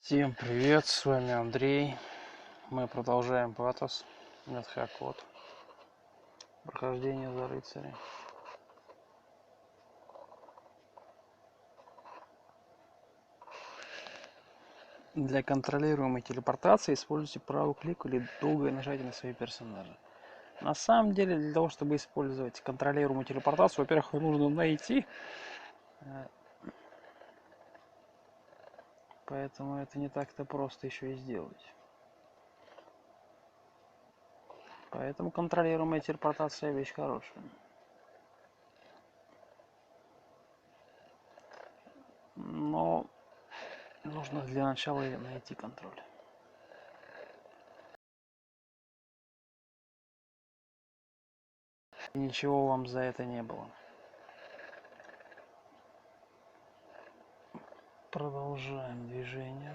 Всем привет, с вами Андрей. Мы продолжаем Патос, Медхакот, прохождение за рыцаря. Для контролируемой телепортации используйте правый клик или долгое нажатие на свои персонажи. На самом деле, для того, чтобы использовать контролируемую телепортацию, во-первых, ее нужно найти, поэтому это не так-то просто еще и сделать. Поэтому контролируемая телепортация вещь хорошая. Но нужно для начала найти контроль. И ничего вам за это не было. Продолжаем движение.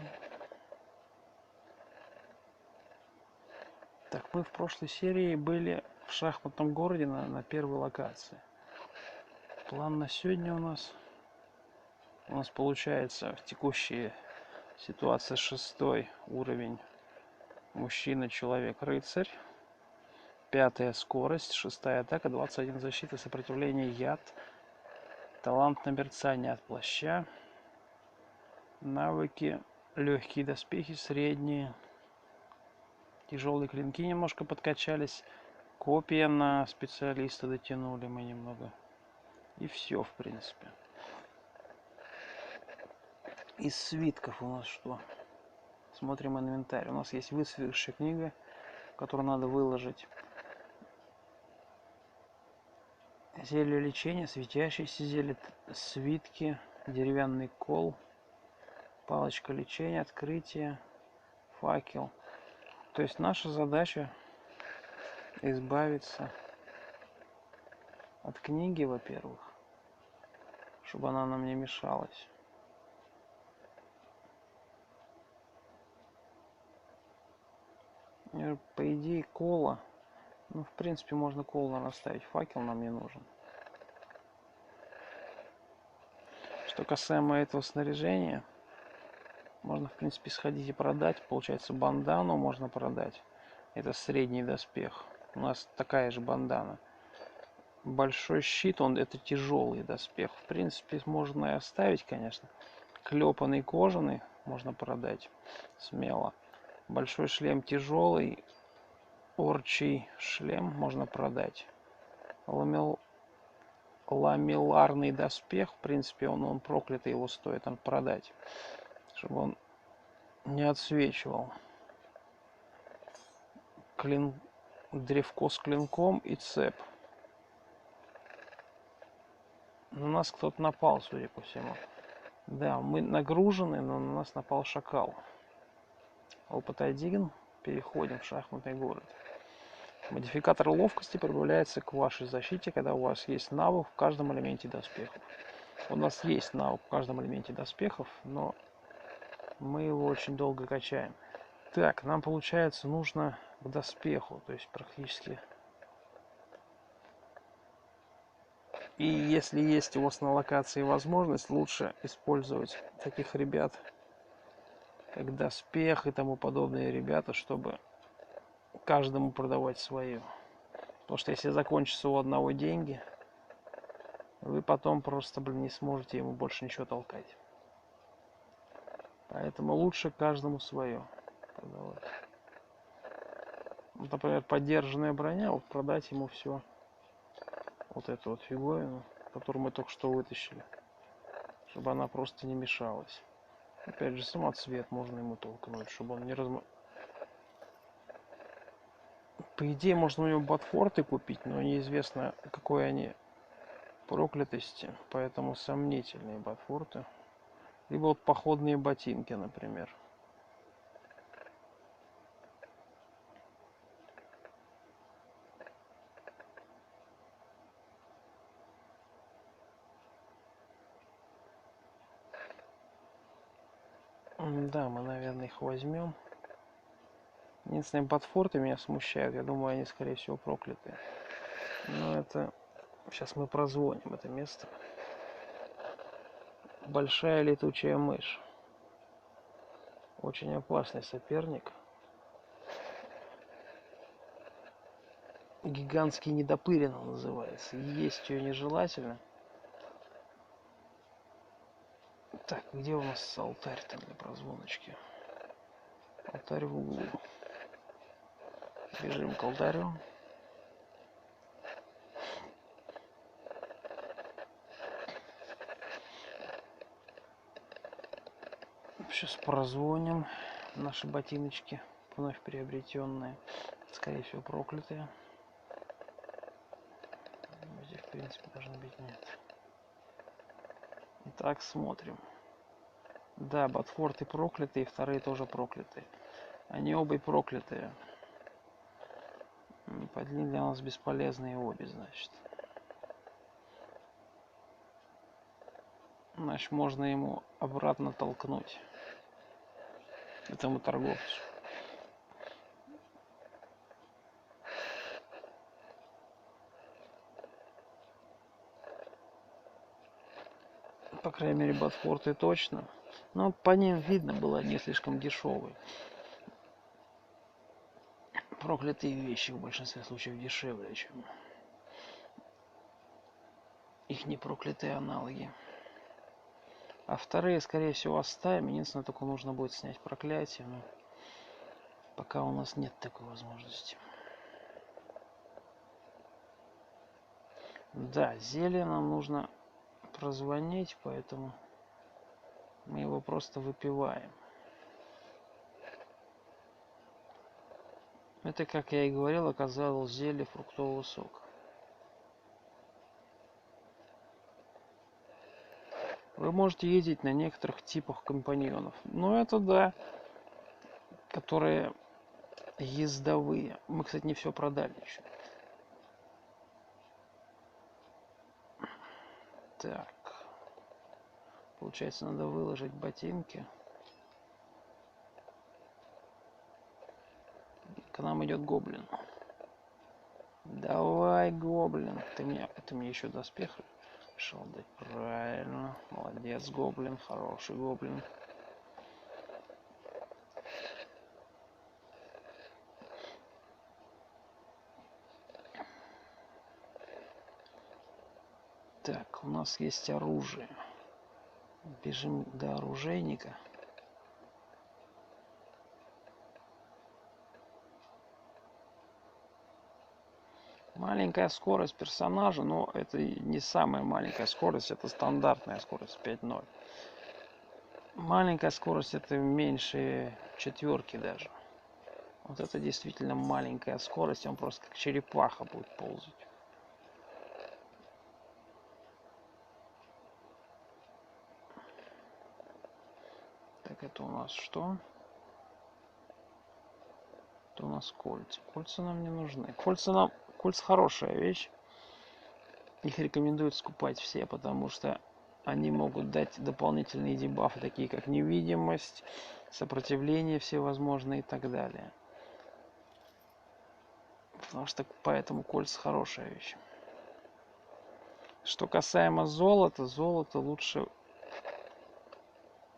Так, мы в прошлой серии были в шахматном городе на первой локации. План на сегодня у нас получается в текущей ситуации 6 уровень мужчина, человек, рыцарь. 5 скорость, 6 атака, 21 защита, сопротивление, яд, талант на мерцание от плаща, навыки, легкие доспехи, средние, тяжелые клинки немножко подкачались, копия на специалиста дотянули мы немного. И все, в принципе. Из свитков у нас что? Смотрим инвентарь. У нас есть выцветшая книга, которую надо выложить. Зелье лечения, светящиеся зелья, свитки, деревянный кол, палочка лечения, открытие, факел. То есть наша задача избавиться от книги, во-первых, чтобы она нам не мешалась. По идее, кола. Ну, в принципе, можно кол наставить. Факел нам не нужен. Что касаемо этого снаряжения, можно, в принципе, сходить и продать. Получается, бандану можно продать. Это средний доспех. У нас такая же бандана. Большой щит, это тяжелый доспех. В принципе, можно и оставить, конечно. Клепанный кожаный можно продать смело. Большой шлем тяжелый. Орчий шлем можно продать. Ламелларный доспех, в принципе, он проклятый, его стоит продать, чтобы он не отсвечивал. Древко с клинком и цеп. На нас кто-то напал, судя по всему. Да, мы нагружены, но на нас напал шакал. Опыт 1. Переходим в шахматный город. Модификатор ловкости прибавляется к вашей защите, когда у вас есть навык в каждом элементе доспехов. У нас есть навык в каждом элементе доспехов, но мы его очень долго качаем. Так, нам, получается, нужно к доспеху, то есть практически. И если есть у вас на локации возможность, лучше использовать таких ребят, как доспех и тому подобные ребята, чтобы каждому продавать свою. Потому что если закончатся у одного деньги, вы потом просто, не сможете ему больше ничего толкать. Поэтому лучше каждому свое продавать. Вот, например, подержанная броня, вот продать ему все. Вот эту вот фиговину, которую мы только что вытащили. Чтобы она просто не мешалась. Опять же, самоцвет можно ему толкнуть, чтобы он не По идее, можно у него ботфорты купить, но неизвестно, какой они проклятости, поэтому сомнительные ботфорты. Либо вот походные ботинки, например. Да, мы, наверное, их возьмем. Единственное, ботфорты меня смущают. Я думаю, они, скорее всего, проклятые. Но это... Сейчас мы прозвоним это место. Большая летучая мышь. Очень опасный соперник. Гигантский недопырин он называется. Есть ее нежелательно. Так, где у нас алтарь-то для прозвоночки? Алтарь в углу. Бежим к алтарю. Сейчас прозвоним наши ботиночки, вновь приобретенные. Скорее всего, проклятые. Здесь, в принципе, должно быть нет. Итак, смотрим. Да, ботфорты проклятые, вторые тоже проклятые. Они оба проклятые. Подли для нас бесполезные обе, значит. Значит, можно ему обратно толкнуть. Этому торговцу. По крайней мере, ботфорты точно. Но по ним видно было, не слишком дешевые. Проклятые вещи в большинстве случаев дешевле, чем их непроклятые аналоги. А вторые, скорее всего, оставим. Единственное, только нужно будет снять проклятие. Но пока у нас нет такой возможности. Да, зелье нам нужно прозвонить, поэтому мы его просто выпиваем. Это, как я и говорил, оказалось зелье фруктового сока. Вы можете ездить на некоторых типах компаньонов. Но это да, которые ездовые. Мы, кстати, не все продали еще. Так. Получается, надо выложить ботинки. К нам идет гоблин. Давай, гоблин. Ты мне еще доспех решил дать. Правильно. Молодец, гоблин. Хороший гоблин. Так, у нас есть оружие. Бежим до оружейника. Маленькая скорость персонажа, но это не самая маленькая скорость, это стандартная скорость 5.0. Маленькая скорость это меньше четверки даже. Вот это действительно маленькая скорость, он просто как черепаха будет ползать. Так, это у нас что? Это у нас кольца. Кольца нам не нужны. Кольца хорошая вещь. Их рекомендуют скупать все, потому что они могут дать дополнительные дебафы, такие как невидимость, сопротивление всевозможные и так далее. Потому что поэтому кольца хорошая вещь. Что касаемо золота, золото лучше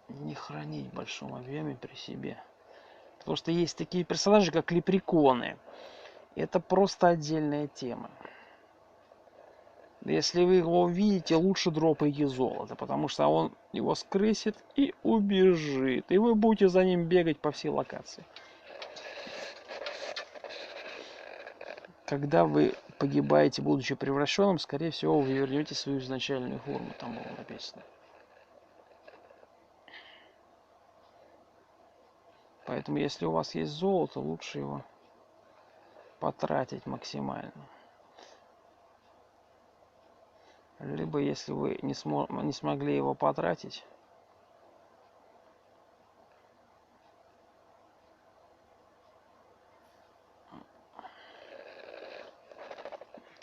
не хранить в большом объеме при себе. Потому что есть такие персонажи, как лепреконы. Это просто отдельная тема. Если вы его увидите, лучше дропайте золото, потому что он его скрысит и убежит. И вы будете за ним бегать по всей локации. Когда вы погибаете, будучи превращенным, скорее всего, вы вернете свою изначальную форму. Там было написано. Поэтому, если у вас есть золото, лучше его потратить максимально. Либо, если вы не смогли его потратить,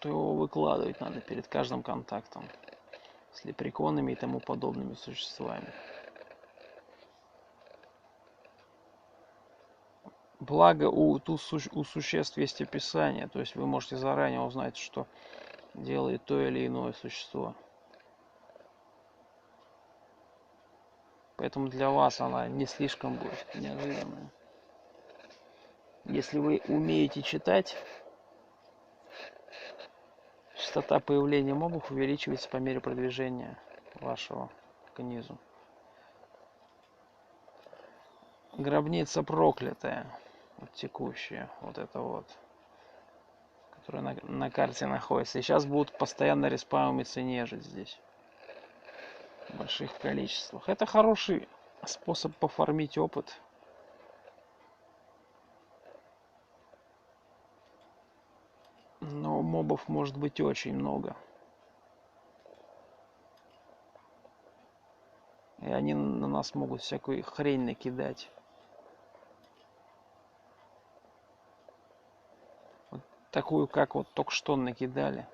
то его выкладывать надо перед каждым контактом с лепреконами и тому подобными существами. Благо у существ есть описание, то есть вы можете заранее узнать, что делает то или иное существо. Поэтому для вас она не слишком будет неожиданная. Если вы умеете читать, частота появления мобов увеличивается по мере продвижения вашего к низу. Гробница проклятая. Вот текущая. Вот это вот. Которая на карте находится. И сейчас будут постоянно респаумиться нежить здесь. В больших количествах. Это хороший способ пофармить опыт. Но мобов может быть очень много. И они на нас могут всякую хрень накидать. Вот такую, как вот только что накидали.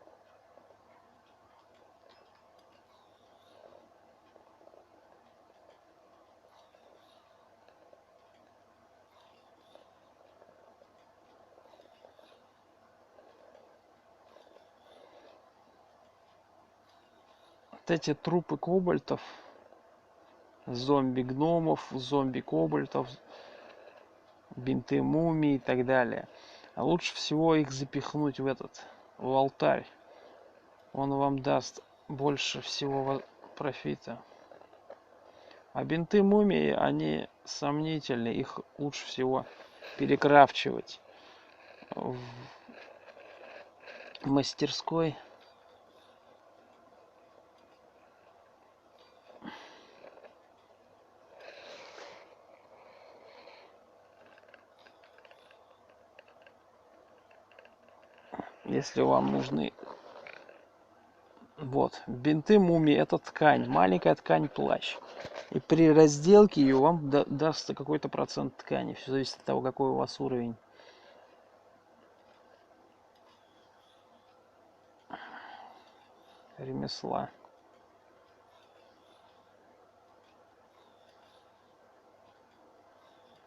Вот эти трупы кобальтов, зомби-гномов, зомби-кобальтов, бинты мумий и так далее. А лучше всего их запихнуть в алтарь. Он вам даст больше всего профита. А бинты мумии, они сомнительны. Их лучше всего перекрафчивать в мастерской. Если вам нужны... Вот, бинты мумии — это ткань, маленькая ткань плащ. И при разделке ее вам дастся какой-то процент ткани. Все зависит от того, какой у вас уровень. Ремесла.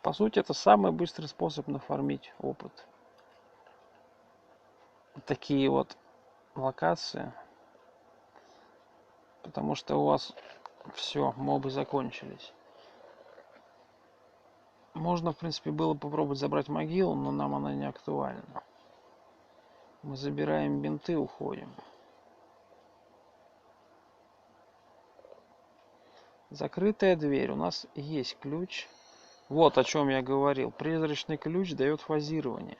По сути, это самый быстрый способ нафармить опыт. Такие вот локации. Потому что у вас все, мобы закончились. Можно, в принципе, было попробовать забрать могилу, но нам она не актуальна. Мы забираем бинты, уходим. Закрытая дверь. У нас есть ключ. Вот о чем я говорил. Призрачный ключ дает фазирование.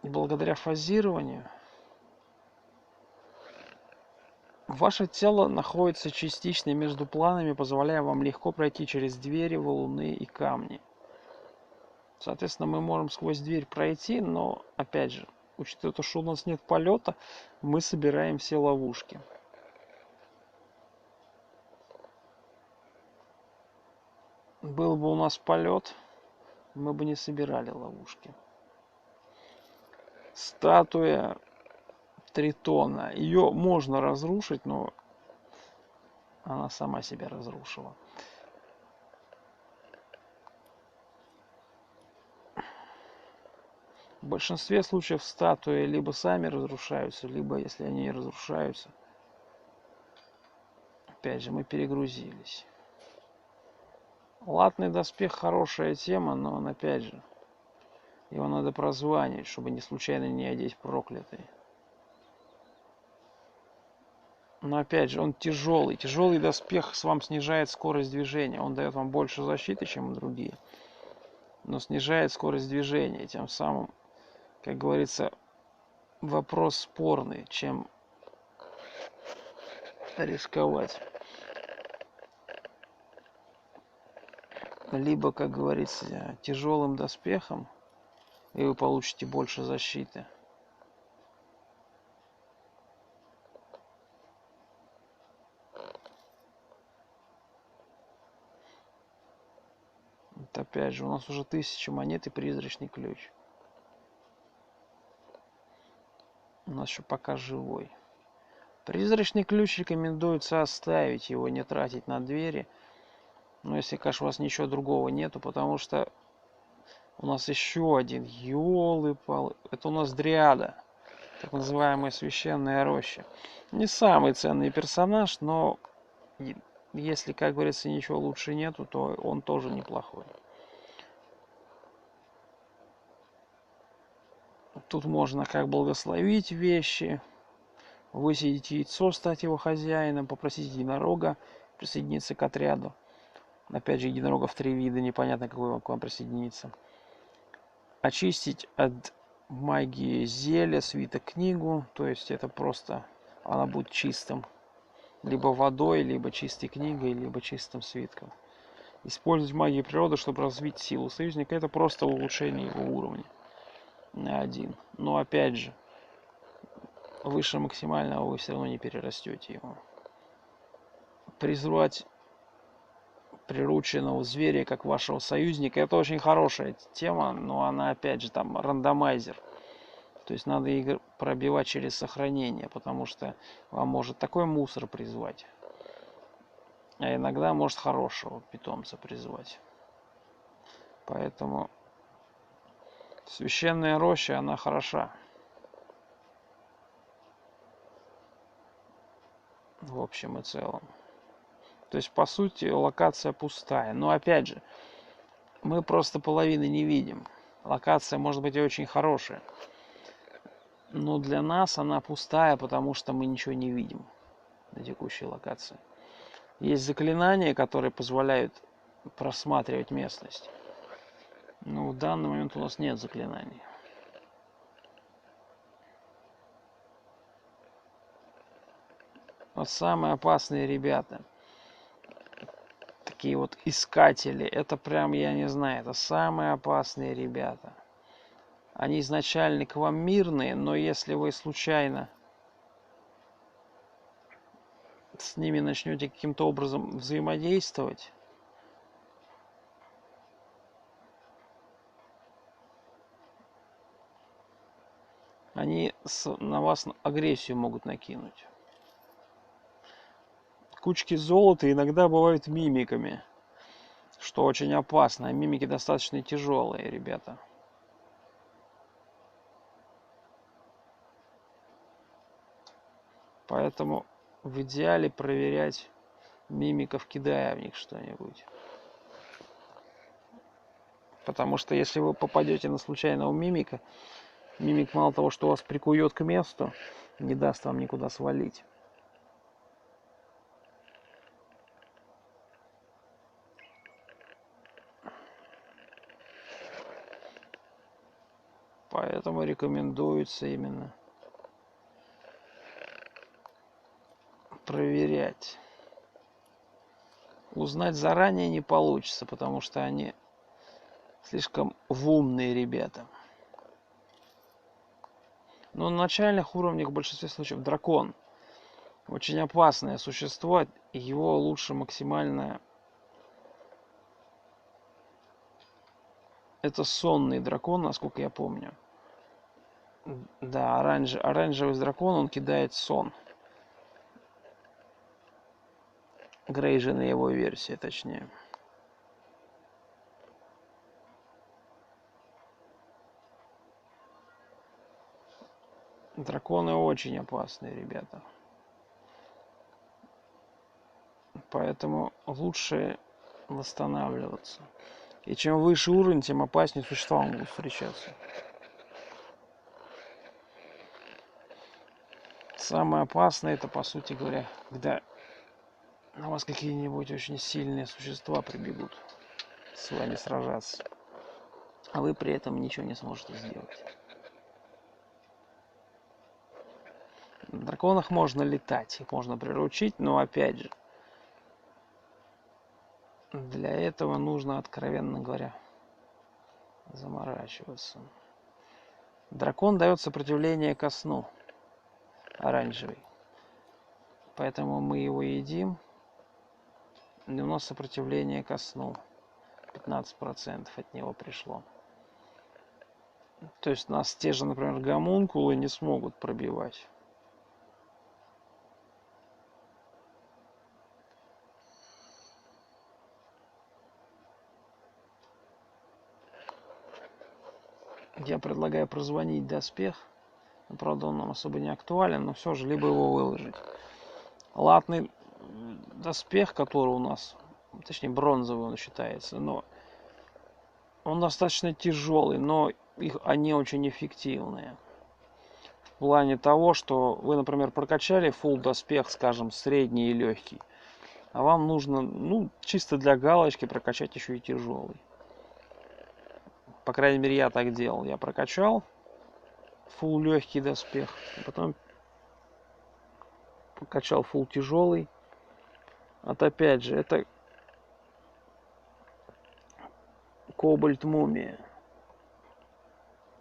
И благодаря фазированию ваше тело находится частично между планами, позволяя вам легко пройти через двери, валуны и камни. Соответственно, мы можем сквозь дверь пройти, но, опять же, учитывая то, что у нас нет полета, мы собираем все ловушки. Был бы у нас полет, мы бы не собирали ловушки. Статуя Тритона. Ее можно разрушить, но она сама себя разрушила. В большинстве случаев статуи либо сами разрушаются, либо, если они не разрушаются, опять же, мы перегрузились. Латный доспех — хорошая тема, но он, опять же, его надо прозванивать, чтобы не случайно не одеть проклятый. Но опять же, он тяжелый. Тяжелый доспех вам снижает скорость движения. Он дает вам больше защиты, чем другие. Но снижает скорость движения. Тем самым, как говорится, вопрос спорный, чем рисковать. Либо, как говорится, тяжелым доспехом, и вы получите больше защиты. Вот опять же, у нас уже 1000 монет и призрачный ключ. У нас еще пока живой. Призрачный ключ рекомендуется оставить, его не тратить на двери. Но если, конечно, у вас ничего другого нету, потому что у нас еще один. Ёлы-палы. Это у нас дриада. Так называемая священная роща. Не самый ценный персонаж, но если, как говорится, ничего лучше нету, то он тоже неплохой. Тут можно как благословить вещи, высидеть яйцо, стать его хозяином, попросить единорога присоединиться к отряду. Опять же, единорогов 3 вида, непонятно, какой к вам присоединиться. Очистить от магии зелья, свиток, книгу, то есть это просто она будет чистым. Либо водой, либо чистой книгой, либо чистым свитком. Использовать магию природы, чтобы развить силу союзника, это просто улучшение его уровня на 1. Но опять же, выше максимального вы все равно не перерастете его. Призвать прирученного зверя как вашего союзника, это очень хорошая тема, но она опять же там рандомайзер. То есть надо пробивать через сохранение, потому что вам может такой мусор призвать. А иногда может хорошего питомца призвать. Поэтому священная роща, она хороша. В общем и целом. То есть, по сути, локация пустая. Но опять же, мы просто половины не видим. Локация может быть и очень хорошая. Но для нас она пустая, потому что мы ничего не видим на текущей локации. Есть заклинания, которые позволяют просматривать местность. Но в данный момент у нас нет заклинаний. Вот самые опасные ребята. Такие вот искатели. Это прям, я не знаю, это самые опасные ребята. Они изначально к вам мирные, но если вы случайно с ними начнете каким-то образом взаимодействовать, они на вас агрессию могут накинуть. Кучки золота иногда бывают мимиками, что очень опасно. Мимики достаточно тяжелые, ребята. Поэтому в идеале проверять мимиков, кидая в них что-нибудь. Потому что если вы попадете на случайного мимика, мимик мало того, что вас прикует к месту, не даст вам никуда свалить. Поэтому рекомендуется именно проверять. Узнать заранее не получится, потому что они слишком умные ребята. Но на начальных уровнях в большинстве случаев дракон. Очень опасное существо. Его лучше максимально... Это сонный дракон, насколько я помню. Да, оранжевый дракон, он кидает сон. Грейжена его версия, точнее. Драконы очень опасные, ребята. Поэтому лучше восстанавливаться. И чем выше уровень, тем опаснее существа будут встречаться. Самое опасное это, по сути говоря, когда на вас какие-нибудь очень сильные существа прибегут с вами сражаться. А вы при этом ничего не сможете сделать. На драконах можно летать, их можно приручить, но опять же, для этого нужно, откровенно говоря, заморачиваться. Дракон дает сопротивление ко сну, оранжевый. Поэтому мы его едим, и у нас сопротивление ко сну. 15% от него пришло. То есть нас те же, например, гомункулы не смогут пробивать. Я предлагаю прозвонить доспех Правда, он нам особо не актуален, но все же либо его выложить. Латный доспех, который у нас, точнее бронзовый он считается, но он достаточно тяжелый, но они очень эффективные. В плане того, что вы, например, прокачали full доспех, скажем, средний и легкий, а вам нужно, ну, чисто для галочки прокачать еще и тяжелый. По крайней мере, я так делал. Я прокачал full легкий доспех, потом прокачал full тяжелый. Вот опять же, это Кобальт Мумия.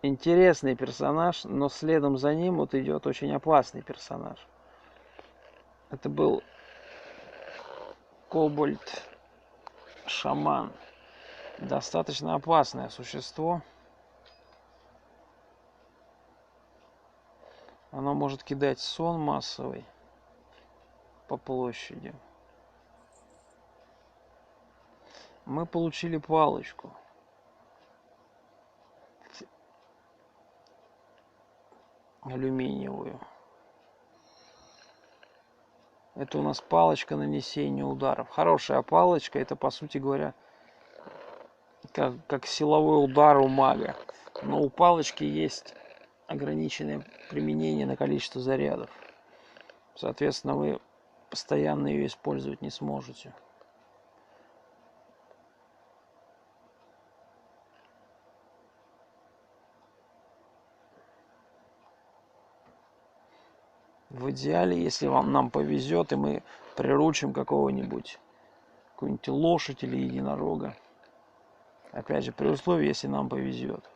Интересный персонаж, но следом за ним вот идет очень опасный персонаж. Это был Кобальт Шаман. Достаточно опасное существо. Оно может кидать сон массовый по площади. Мы получили палочку. Алюминиевую. Это у нас палочка нанесения ударов. Хорошая палочка, это, по сути говоря, как силовой удар у мага. Но у палочки есть ограниченное применение на количество зарядов. Соответственно, вы постоянно ее использовать не сможете. В идеале, если нам повезет, и мы приручим какую-нибудь лошадь или единорога. Опять же, при условии, если нам повезет.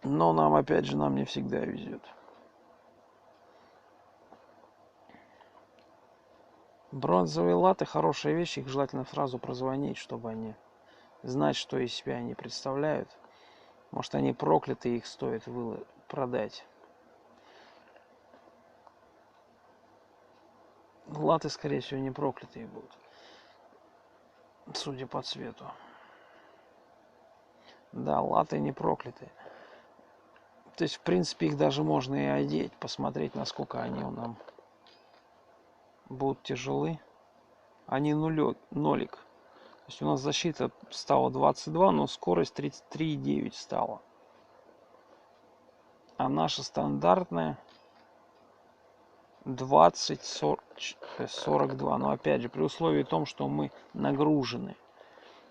Но нам, опять же, нам не всегда везет. Бронзовые латы хорошая вещь, их желательно сразу прозвонить, чтобы они знать, что из себя они представляют. Может, они прокляты, их стоит продать. Латы, скорее всего, не проклятые будут, судя по цвету. Да, латы не проклятые. То есть, в принципе, их даже можно и одеть, посмотреть, насколько они нам будут тяжелы. Они нолик. То есть у нас защита стала 22, но скорость 33,9 стала. А наша стандартная 20-42. Но опять же, при условии том, что мы нагружены.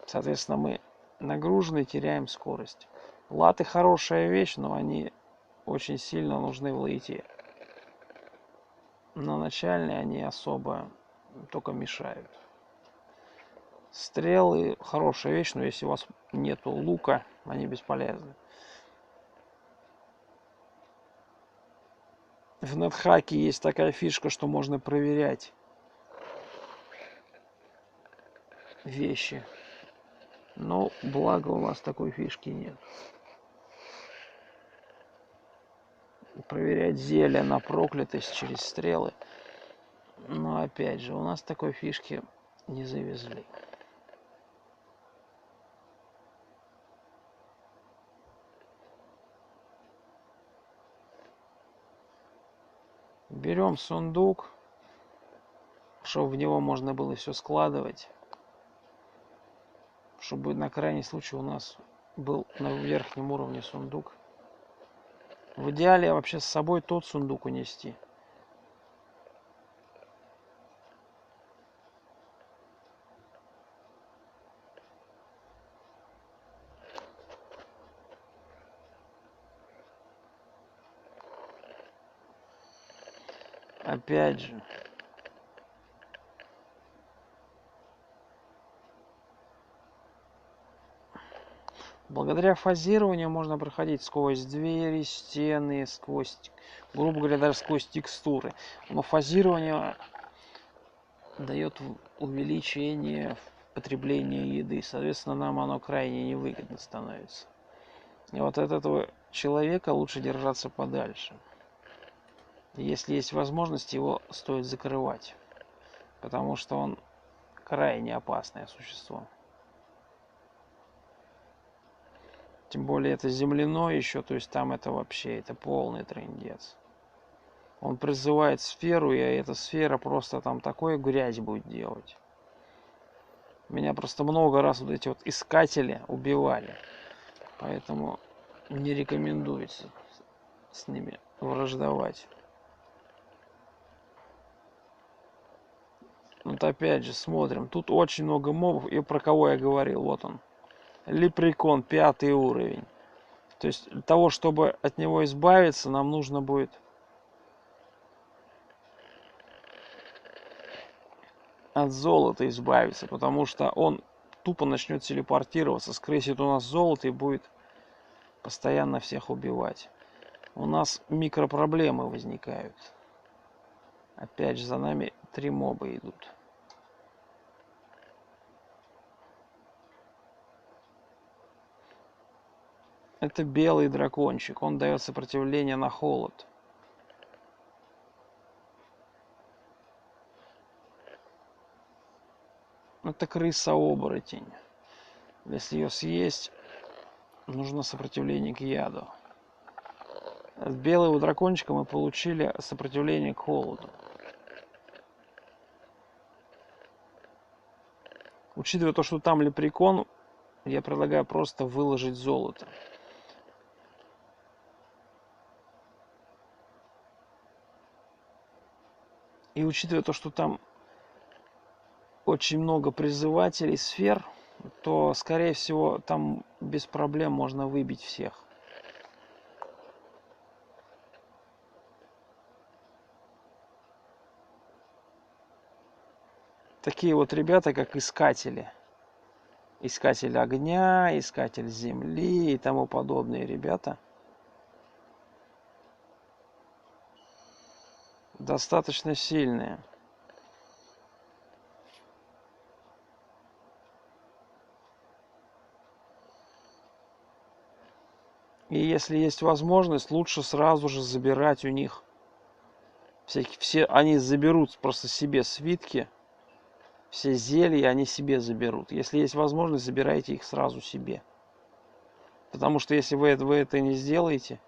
Соответственно, мы нагружены, теряем скорость. Латы хорошая вещь, но они очень сильно нужны в лейте. На начальной они особо только мешают. Стрелы хорошая вещь, но если у вас нету лука, они бесполезны. В нетхаке есть такая фишка, что можно проверять вещи. Но благо у нас такой фишки нет. Проверять зелье на проклятость через стрелы. Но опять же, у нас такой фишки не завезли. Берем сундук, чтобы в него можно было все складывать. Чтобы на крайний случай у нас был на верхнем уровне сундук. В идеале вообще с собой тот сундук унести. Опять же, благодаря фазированию можно проходить сквозь двери, стены, сквозь, грубо говоря, даже сквозь текстуры. Но фазирование дает увеличение потребления еды. Соответственно, нам оно крайне невыгодно становится. И вот от этого человека лучше держаться подальше. Если есть возможность, его стоит закрывать. Потому что он крайне опасное существо. Тем более это земляной еще, то есть там это вообще, это полный трындец. Он призывает сферу, и эта сфера просто там такое грязь будет делать. Меня просто много раз вот эти вот искатели убивали. Поэтому не рекомендуется с ними враждовать. Вот опять же смотрим. Тут очень много мобов. И про кого я говорил. Вот он. Лепрекон, 5 уровень. То есть для того, чтобы от него избавиться, нам нужно будет от золота избавиться. Потому что он тупо начнет телепортироваться. Скрестит у нас золото и будет постоянно всех убивать. У нас микропроблемы возникают. Опять же за нами 3 моба идут. Это белый дракончик. Он дает сопротивление на холод. Это крыса-оборотень. Если ее съесть, нужно сопротивление к яду. От белого дракончика мы получили сопротивление к холоду. Учитывая то, что там лепрекон, я предлагаю просто выложить золото. И учитывая то, что там очень много призывателей сфер, то, скорее всего, там без проблем можно выбить всех. Такие вот ребята, как искатели. Искатель огня, искатель земли и тому подобные ребята. Достаточно сильные. И если есть возможность, лучше сразу же забирать у них все, они заберут просто себе свитки, все зелья они себе заберут. Если есть возможность, забирайте их сразу себе. Потому что если вы это не сделаете,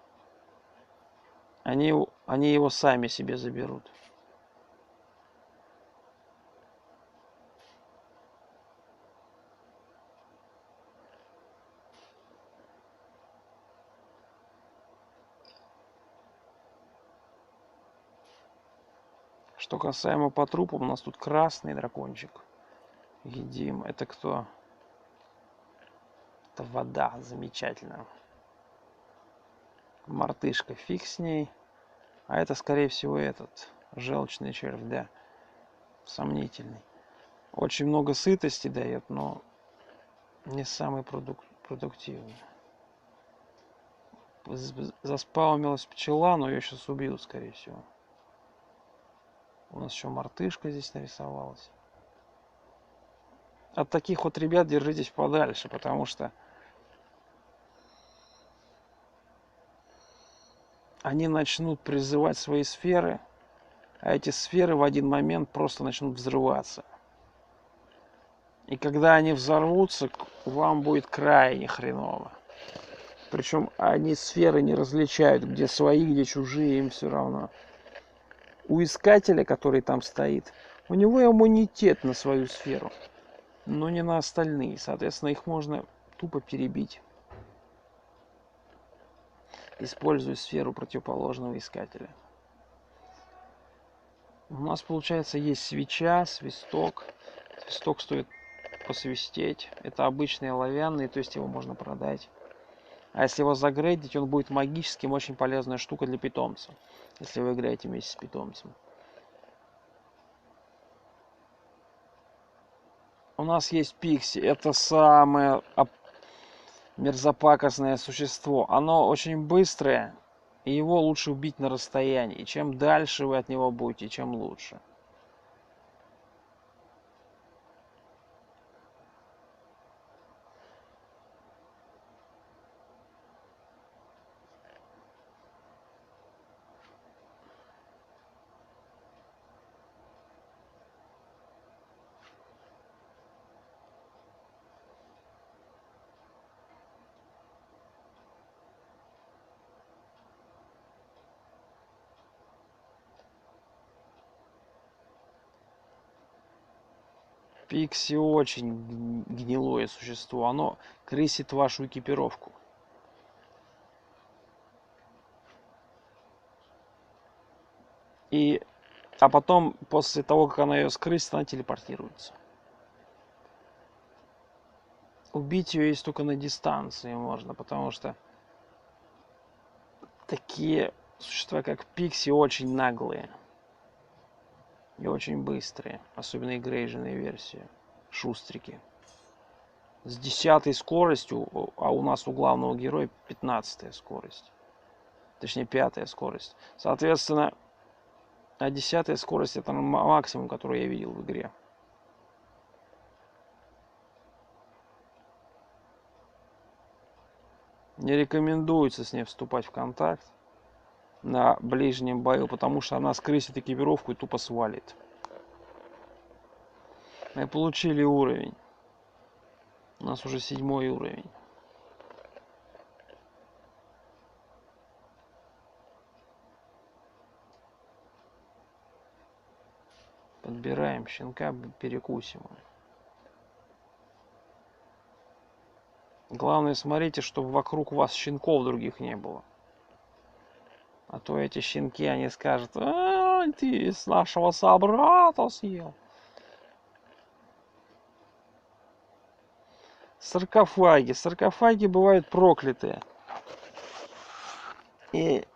они его сами себе заберут. Что касаемо по трупам, у нас тут красный дракончик. Едим. Это кто? Это вода. Замечательно. Мартышка, фиг с ней. А это, скорее всего, этот. Желчный червь, да. Сомнительный. Очень много сытости дает, но не самый продуктивный. Заспаумилась пчела, но ее сейчас убьют, скорее всего. У нас еще мартышка здесь нарисовалась. От таких вот ребят держитесь подальше, потому что они начнут призывать свои сферы, а эти сферы в один момент просто начнут взрываться. И когда они взорвутся, вам будет крайне хреново. Причем они сферы не различают, где свои, где чужие, им все равно. У искателя, который там стоит, у него иммунитет на свою сферу, но не на остальные. Соответственно, их можно тупо перебить, используя сферу противоположного искателя. У нас, получается, есть свеча, свисток. Свисток стоит посвистеть. Это обычный оловянный, то есть его можно продать. А если его загрейдить, он будет магическим, очень полезная штука для питомца. Если вы играете вместе с питомцем. У нас есть Пикси. Это самое мерзопакостное существо. Оно очень быстрое, и его лучше убить на расстоянии. И чем дальше вы от него будете, чем лучше. Пикси очень гнилое существо. Оно крысит вашу экипировку. А потом, после того, как она ее скрысит, она телепортируется. Убить ее есть только на дистанции можно, потому что такие существа, как Пикси, очень наглые. И очень быстрые. Особенно игрейженные версии. Шустрики. С 10-й скоростью, а у нас у главного героя 15-я скорость. Точнее, 5-я скорость. Соответственно, а 10-я скорость это максимум, который я видел в игре. Не рекомендуется с ней вступать в контакт на ближнем бою, потому что она скрысит экипировку и тупо свалит. Мы получили уровень. У нас уже 7-й уровень. Подбираем щенка, перекусим. Главное, смотрите, чтобы вокруг вас щенков других не было. А то эти щенки, они скажут: ты с нашего собрата съел. Саркофаги. Саркофаги бывают проклятые. И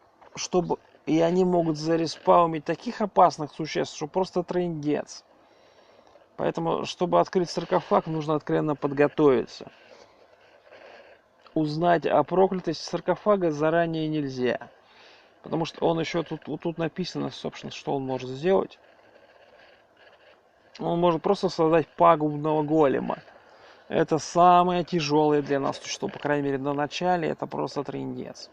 они могут зареспаунить таких опасных существ, что просто трындец. Поэтому, чтобы открыть саркофаг, нужно откровенно подготовиться. Узнать о проклятости саркофага заранее нельзя. Потому что он еще тут написано, собственно, что он может сделать. Он может просто создать пагубного голема. Это самое тяжелое для нас существо, по крайней мере, на начале. Это просто трындец.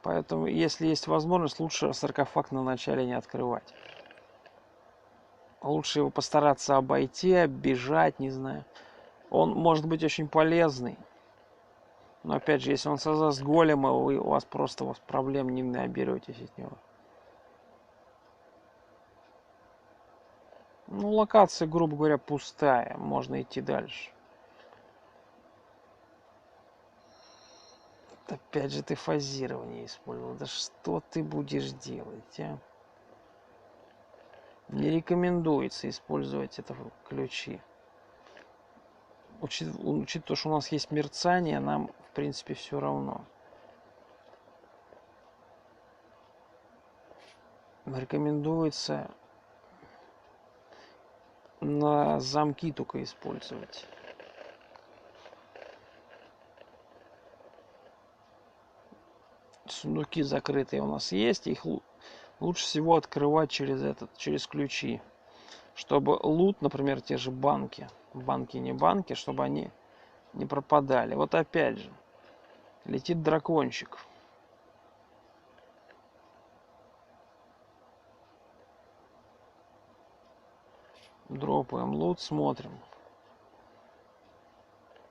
Поэтому, если есть возможность, лучше саркофаг на начале не открывать. Лучше его постараться обойти, оббежать, не знаю. Он может быть очень полезный. Но опять же, если он создаст голема, у вас проблем не наберетесь от него. Ну, локация, грубо говоря, пустая. Можно идти дальше. Опять же ты фазирование использовал. Да что ты будешь делать, а? Не рекомендуется использовать это ключи. Учитывая то, что у нас есть мерцание, нам, в принципе, все равно. Рекомендуется на замки только использовать. Сундуки закрытые у нас есть, их лучше всего открывать через ключи, чтобы лут, например, те же банки, не банки, чтобы они не пропадали. Вот опять же, летит дракончик. Дропаем лут, смотрим.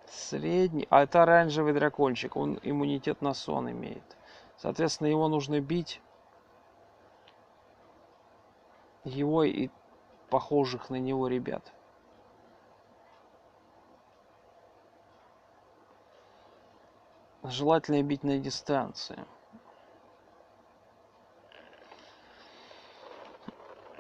Средний, а это оранжевый дракончик, он иммунитет на сон имеет. Соответственно, его нужно бить. Его и похожих на него ребят. Желательно бить на дистанции.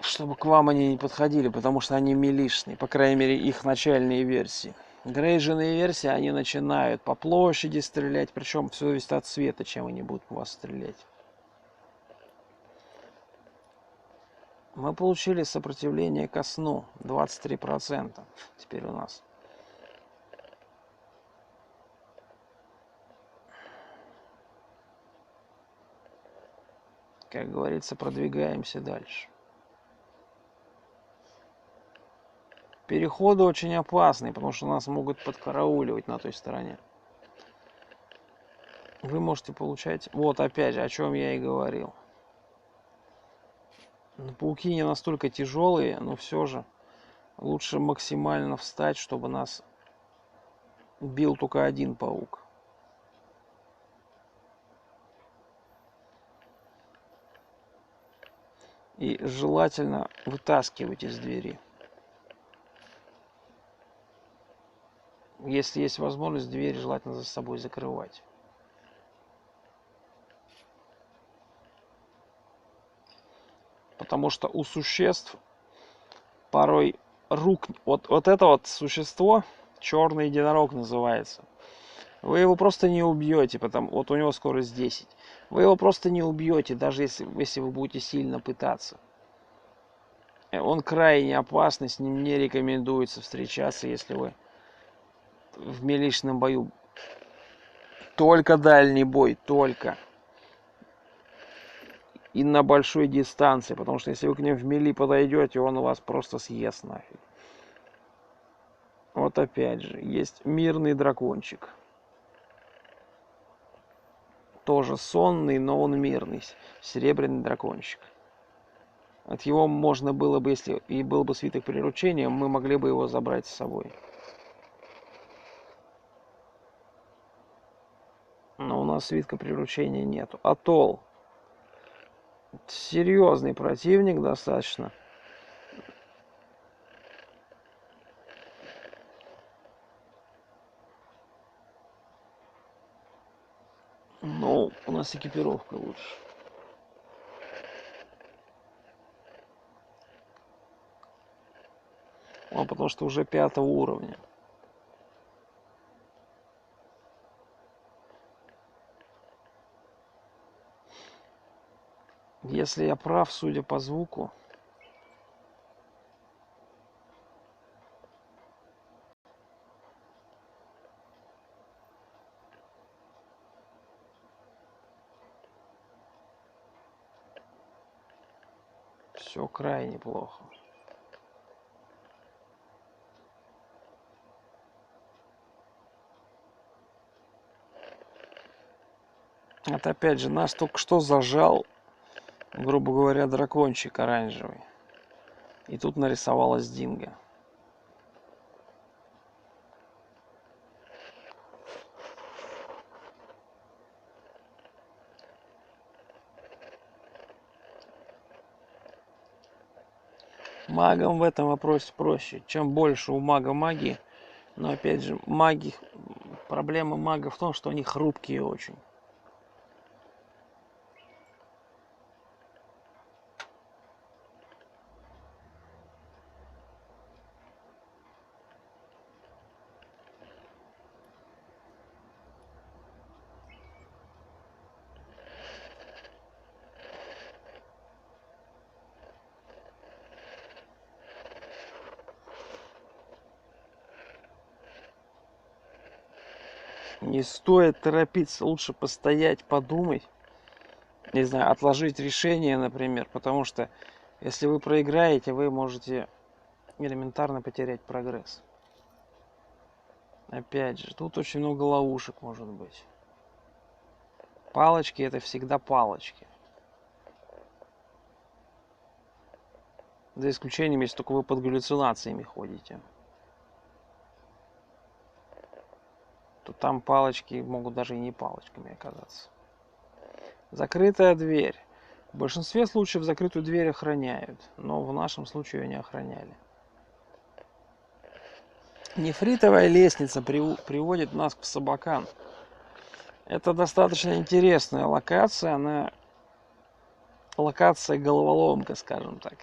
Чтобы к вам они не подходили, потому что они милишные. По крайней мере, их начальные версии. Грейженные версии, они начинают по площади стрелять. Причем все зависит от цвета, чем они будут по вас стрелять. Мы получили сопротивление ко сну. 23% теперь у нас. Как говорится, продвигаемся дальше. Переходы очень опасные, потому что нас могут подкарауливать на той стороне. Вы можете получать... Вот опять же, о чем я и говорил. Пауки не настолько тяжелые, но все же лучше максимально встать, чтобы нас бил только один паук. И желательно вытаскивать из двери. Если есть возможность, дверь желательно за собой закрывать. Потому что у существ порой рук... Вот это вот существо, черный единорог называется. Вы его просто не убьете, потому вот у него скорость 10. Вы его просто не убьете, даже если вы будете сильно пытаться. Он крайне опасный, с ним не рекомендуется встречаться, если вы в миличном бою. Только дальний бой, только. И на большой дистанции, потому что если вы к ним в мили подойдете, он вас просто съест нафиг. Вот опять же, есть мирный дракончик. Тоже сонный, но он мирный. Серебряный дракончик. От его можно было бы, если и был бы свиток приручения, мы могли бы его забрать с собой. Но у нас свитка приручения нету. Атолл. Серьезный противник достаточно. Но у нас экипировка лучше. Потому что уже 5-го уровня. Если я прав, судя по звуку, все крайне плохо. Это опять же нас только что зажал, грубо говоря, дракончик оранжевый. И тут нарисовалась Динго. Магам в этом вопросе проще. Чем больше у мага магии, но опять же, проблема мага в том, что они хрупкие очень. Не стоит торопиться, лучше постоять, подумать. Не знаю, отложить решение, например, потому что если вы проиграете, вы можете элементарно потерять прогресс. Опять же, тут очень много ловушек может быть. Палочки — это всегда палочки. За исключением, если только вы под галлюцинациями ходите. То там палочки могут даже и не палочками оказаться. Закрытая дверь. В большинстве случаев закрытую дверь охраняют, но в нашем случае ее не охраняли. Нефритовая лестница приводит нас к Собакан. Это достаточно интересная локация, она локация головоломка, скажем так.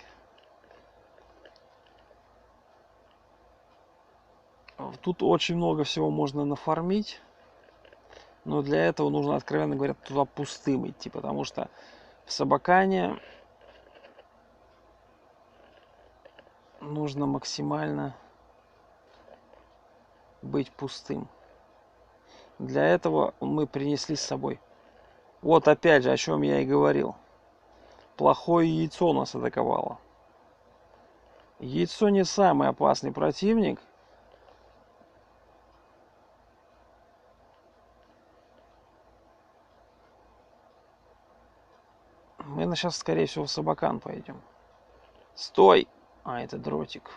Тут очень много всего можно нафармить, но для этого нужно, откровенно говоря, туда пустым идти, потому что в Собакане нужно максимально быть пустым. Для этого мы принесли с собой. Вот опять же, о чем я и говорил. Плохое яйцо нас атаковало. Яйцо не самый опасный противник. Мы сейчас, скорее всего, в Собакан пойдем. Стой! А, это дротик.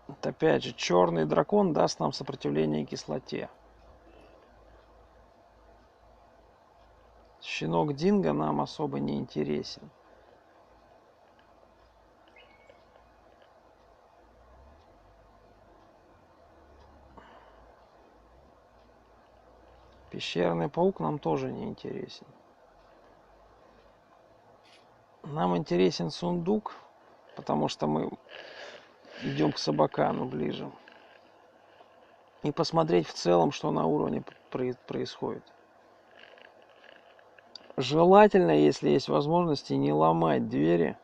Вот опять же, черный дракон даст нам сопротивление кислоте. Щенок Динго нам особо не интересен. Пещерный паук нам тоже не интересен. Нам интересен сундук, потому что мы идем к Собакану ближе. И посмотреть в целом, что на уровне происходит. Желательно, если есть возможности, не ломать двери,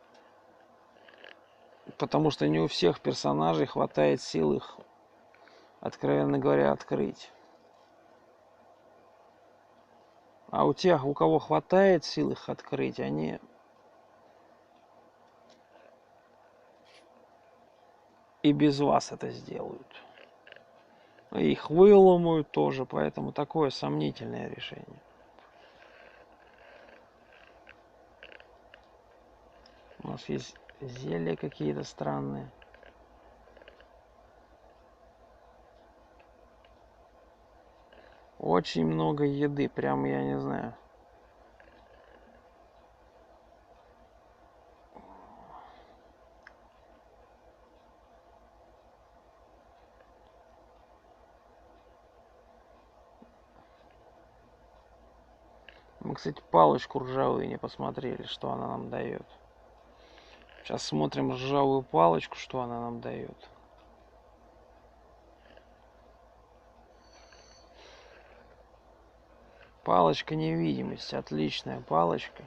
потому что не у всех персонажей хватает сил их, откровенно говоря, открыть. А у тех, у кого хватает сил их открыть, они и без вас это сделают. Их выломают тоже, поэтому такое сомнительное решение. У нас есть зелья какие-то странные. Очень много еды, прям я не знаю. Мы, кстати, палочку ржавую не посмотрели, что она нам дает. Сейчас смотрим ржавую палочку, что она нам дает. Палочка невидимости, отличная палочка.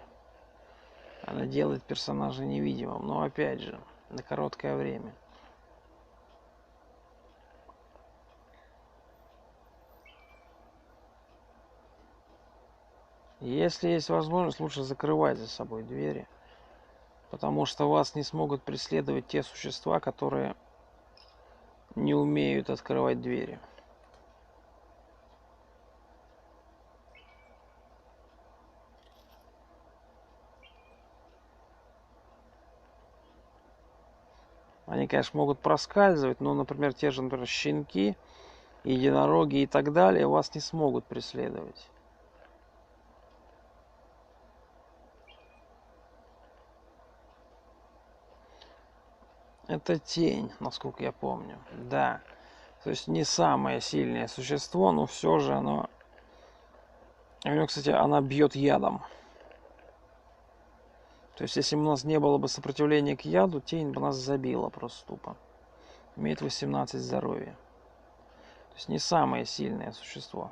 Она делает персонажа невидимым, но опять же, на короткое время. Если есть возможность, лучше закрывать за собой двери, потому что вас не смогут преследовать те существа, которые не умеют открывать двери. Они, конечно, могут проскальзывать, но, например, те же, например, щенки, единороги и так далее вас не смогут преследовать. Это тень, насколько я помню. Да. То есть не самое сильное существо, но все же оно... У него, кстати, она бьет ядом. То есть если бы у нас не было бы сопротивления к яду, тень бы нас забила просто тупо. Имеет 18 здоровья. То есть не самое сильное существо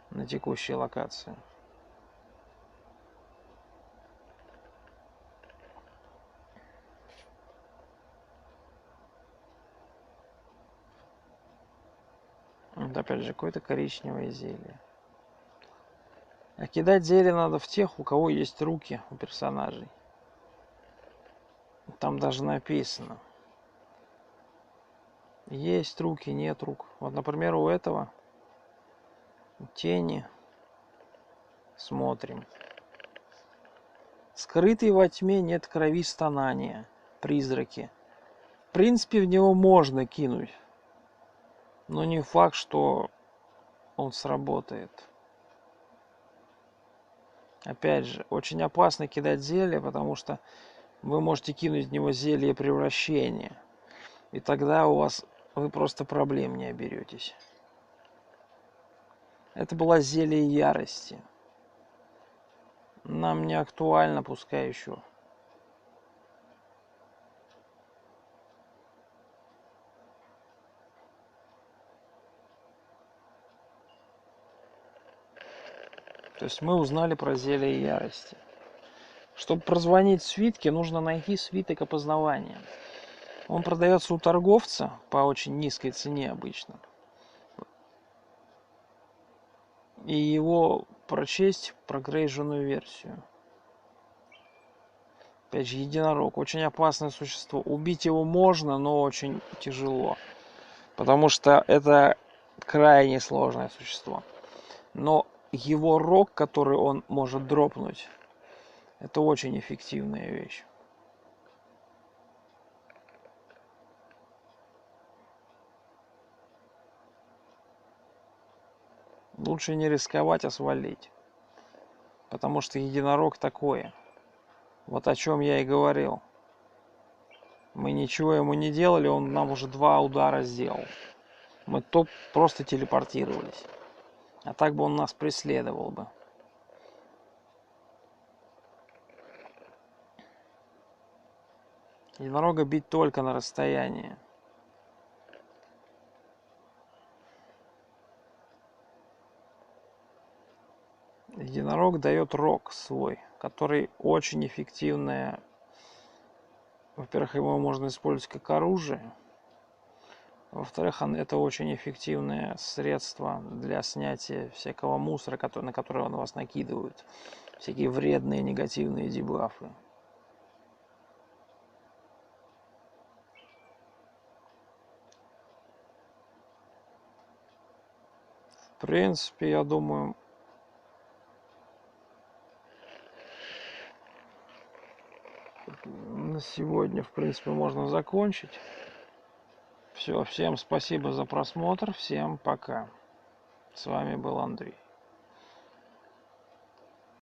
на текущей локации. Вот опять же, какое-то коричневое зелье. А кидать зелье надо в тех, у кого есть руки у персонажей. Там даже написано. Есть руки, нет рук. Вот, например, у этого тени смотрим. Скрытый во тьме, нет крови стонания. Призраки. В принципе, в него можно кинуть. Но не факт, что он сработает. Опять же, очень опасно кидать зелье, потому что вы можете кинуть в него зелье превращения. И тогда у вас вы просто проблем не оберетесь. Это было зелье ярости. Нам не актуально, пускай еще. То есть мы узнали про зелье ярости. Чтобы прозвонить свитки, нужно найти свиток опознавания. Он продается у торговца по очень низкой цене обычно. И его прочесть прогрейженную версию. Опять же, единорог. Очень опасное существо. Убить его можно, но очень тяжело. Потому что это крайне сложное существо. Но его рог, который он может дропнуть, это очень эффективная вещь. Лучше не рисковать, а свалить. Потому что единорог такое. Вот о чем я и говорил. Мы ничего ему не делали, он нам уже 2 удара сделал. Мы просто телепортировались. А так бы он нас преследовал бы. Единорога бить только на расстоянии. Единорог дает рог свой, который очень эффективное. Во-первых, его можно использовать как оружие. Во-вторых, это очень эффективное средство для снятия всякого мусора, на который на вас накидывают. Всякие вредные негативные дебафы. В принципе, я думаю, на сегодня, в принципе, можно закончить. Все, всем спасибо за просмотр, всем пока. С вами был Андрей.